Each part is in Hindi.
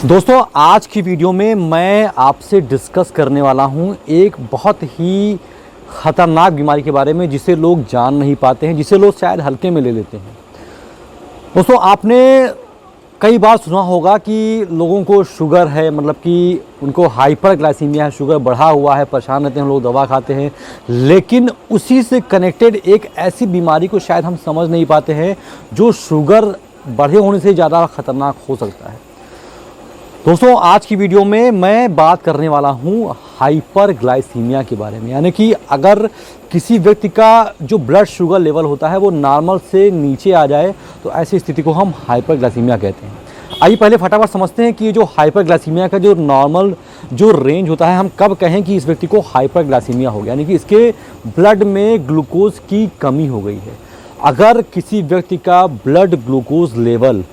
दोस्तों आज की वीडियो में मैं आपसे डिस्कस करने वाला हूं एक बहुत ही ख़तरनाक बीमारी के बारे में जिसे लोग जान नहीं पाते हैं, जिसे लोग शायद हल्के में ले लेते हैं। दोस्तों आपने कई बार सुना होगा कि लोगों को शुगर है, मतलब कि उनको हाइपरग्लाइसीमिया है, शुगर बढ़ा हुआ है, परेशान रहते हैं, लोग दवा खाते हैं, लेकिन उसी से कनेक्टेड एक ऐसी बीमारी को शायद हम समझ नहीं पाते हैं जो शुगर बढ़े होने से ज़्यादा ख़तरनाक हो सकता है। दोस्तों आज की वीडियो में मैं बात करने वाला हूँ हाइपरग्लाइसीमिया के बारे में, यानी कि अगर किसी व्यक्ति का जो ब्लड शुगर लेवल होता है वो नॉर्मल से नीचे आ जाए तो ऐसी स्थिति को हम हाइपरग्लाइसीमिया कहते हैं। आइए पहले फटाफट समझते हैं कि जो हाइपरग्लाइसीमिया का जो नॉर्मल जो रेंज होता है, हम कब कहें कि इस व्यक्ति को हाइपरग्लाइसीमिया हो गया, यानी कि इसके ब्लड में ग्लूकोज की कमी हो गई है। अगर किसी व्यक्ति का ब्लड ग्लूकोज लेवल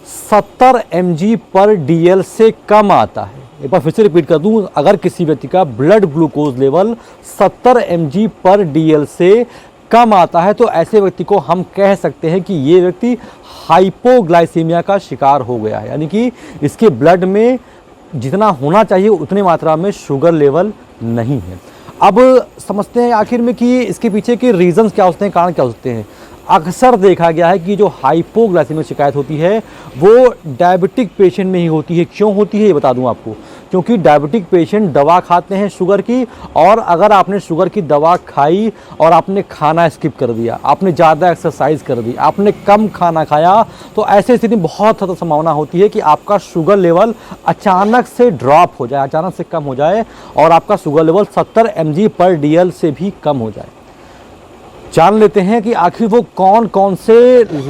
70 mg/dl से कम आता है, एक बार फिर से रिपीट कर दूं, अगर किसी व्यक्ति का ब्लड ग्लूकोज लेवल 70 mg/dl से कम आता है तो ऐसे व्यक्ति को हम कह सकते हैं कि ये व्यक्ति हाइपोग्लाइसीमिया का शिकार हो गया है, यानी कि इसके ब्लड में जितना होना चाहिए उतनी मात्रा में शुगर लेवल नहीं है। अब समझते हैं आखिर में कि इसके पीछे के रीजंस क्या होते हैं, कारण क्या हो सकते हैं। अक्सर देखा गया है कि जो हाइपोग्लाइसीमिया शिकायत होती है वो डायबिटिक पेशेंट में ही होती है। क्यों होती है ये बता दूं आपको, क्योंकि डायबिटिक पेशेंट दवा खाते हैं शुगर की, और अगर आपने शुगर की दवा खाई और आपने खाना स्किप कर दिया, आपने ज़्यादा एक्सरसाइज कर दी, आपने कम खाना खाया, तो ऐसी स्थिति में बहुत ज़्यादा संभावना होती है कि आपका शुगर लेवल अचानक से ड्रॉप हो जाए, अचानक से कम हो जाए और आपका शुगर लेवल 70 mg/dl से भी कम हो जाए। जान लेते हैं कि आखिर वो कौन कौन से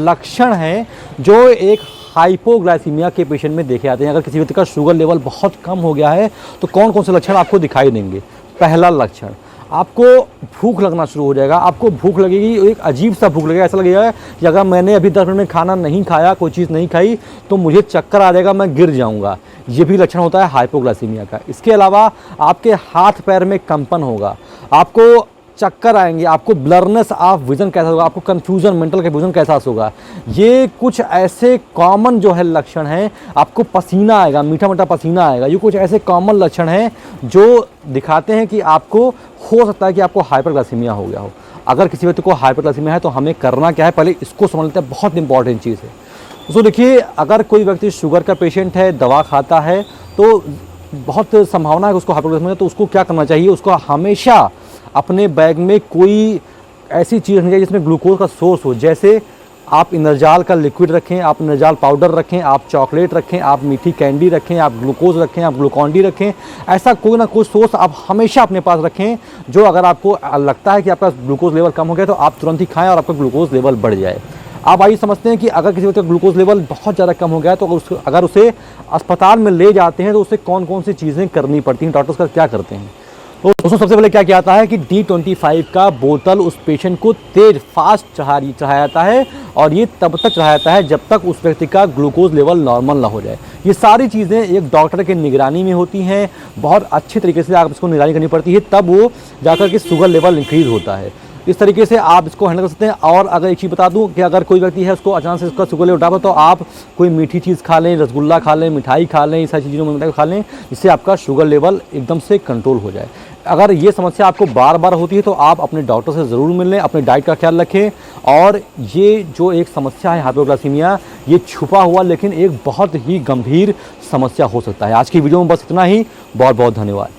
लक्षण हैं जो एक हाइपोग्लाइसीमिया के पेशेंट में देखे जाते हैं। अगर किसी व्यक्ति का शुगर लेवल बहुत कम हो गया है तो कौन कौन से लक्षण आपको दिखाई देंगे। पहला लक्षण, आपको भूख लगना शुरू हो जाएगा। आपको भूख लगेगी, एक अजीब सा भूख लगेगा, ऐसा लगेगा कि अगर मैंने अभी 10 मिनट में खाना नहीं खाया, कोई चीज़ नहीं खाई, तो मुझे चक्कर आ जाएगा, मैं गिर जाऊंगा। ये भी लक्षण होता है हाइपोग्लाइसीमिया का। इसके अलावा आपके हाथ पैर में कंपन होगा, आपको चक्कर आएंगे, आपको ब्लरनेस ऑफ विजन कैसा होगा, आपको कंफ्यूजन, मेंटल कंफ्यूजन कैसा होगा। ये कुछ ऐसे कॉमन जो है लक्षण हैं। आपको पसीना आएगा, मीठा मीठा पसीना आएगा। ये कुछ ऐसे कॉमन लक्षण हैं जो दिखाते हैं कि आपको हो सकता है कि आपको हाइपरग्लाइसीमिया हो गया हो। अगर किसी व्यक्ति को हाइपरग्लाइसीमिया है तो हमें करना क्या है, पहले इसको समझ लेते हैं, बहुत इंपॉर्टेंट चीज़ है। उसको देखिए, अगर कोई व्यक्ति शुगर का पेशेंट है, दवा खाता है, तो बहुत संभावना है कि उसको हाइपरग्लाइसीमिया, तो उसको क्या करना चाहिए, उसको हमेशा अपने बैग में कोई ऐसी चीज़ रखनी चाहिए जिसमें ग्लूकोज का सोर्स हो। जैसे आप इनरजाल का लिक्विड रखें, आप इनरजाल पाउडर रखें, आप चॉकलेट रखें, आप मीठी कैंडी रखें, आप ग्लूकोज रखें, आप ग्लूकॉन-डी रखें। ऐसा कोई ना कोई सोर्स आप हमेशा अपने पास रखें जो अगर आपको लगता है कि आपका ग्लूकोज लेवल कम हो गया तो आप तुरंत ही खाएं और आपका ग्लूकोज लेवल बढ़ जाए। आप आइए समझते हैं कि अगर किसी व्यक्ति का ग्लूकोज लेवल बहुत ज़्यादा कम हो गया है तो अगर उसे अस्पताल में ले जाते हैं तो उसे कौन कौन सी चीज़ें करनी पड़ती हैं, डॉक्टर्स का क्या करते हैं। तो दोस्तों सबसे पहले क्या किया जाता है कि D25 का बोतल उस पेशेंट को तेज फास्ट चढ़ाया जाता है, और ये तब तक चढ़ाया जाता है जब तक उस व्यक्ति का ग्लूकोज लेवल नॉर्मल ना हो जाए। ये सारी चीज़ें एक डॉक्टर के निगरानी में होती हैं, बहुत अच्छे तरीके से आप इसको निगरानी करनी पड़ती है, तब वो जाकर के शुगर लेवल इंक्रीज़ होता है। इस तरीके से आप इसको हैंडल कर सकते हैं। और अगर एक चीज़ बता दूं कि अगर कोई व्यक्ति है उसको अचानक से उसका शुगर लेवल ड्रॉप हो तो आप कोई मीठी चीज़ खा लें, रसगुल्ला खा लें, मिठाई खा लें, इस सारी चीज़ों में मिठाई खा लें, जिससे आपका शुगर लेवल एकदम से कंट्रोल हो जाए। अगर ये समस्या आपको बार बार होती है तो आप अपने डॉक्टर से ज़रूर मिल लें, अपने डाइट का ख्याल रखें। और ये जो एक समस्या है हाइपोग्लाइसीमिया, ये छुपा हुआ लेकिन एक बहुत ही गंभीर समस्या हो सकता है। आज की वीडियो में बस इतना ही। बहुत बहुत धन्यवाद।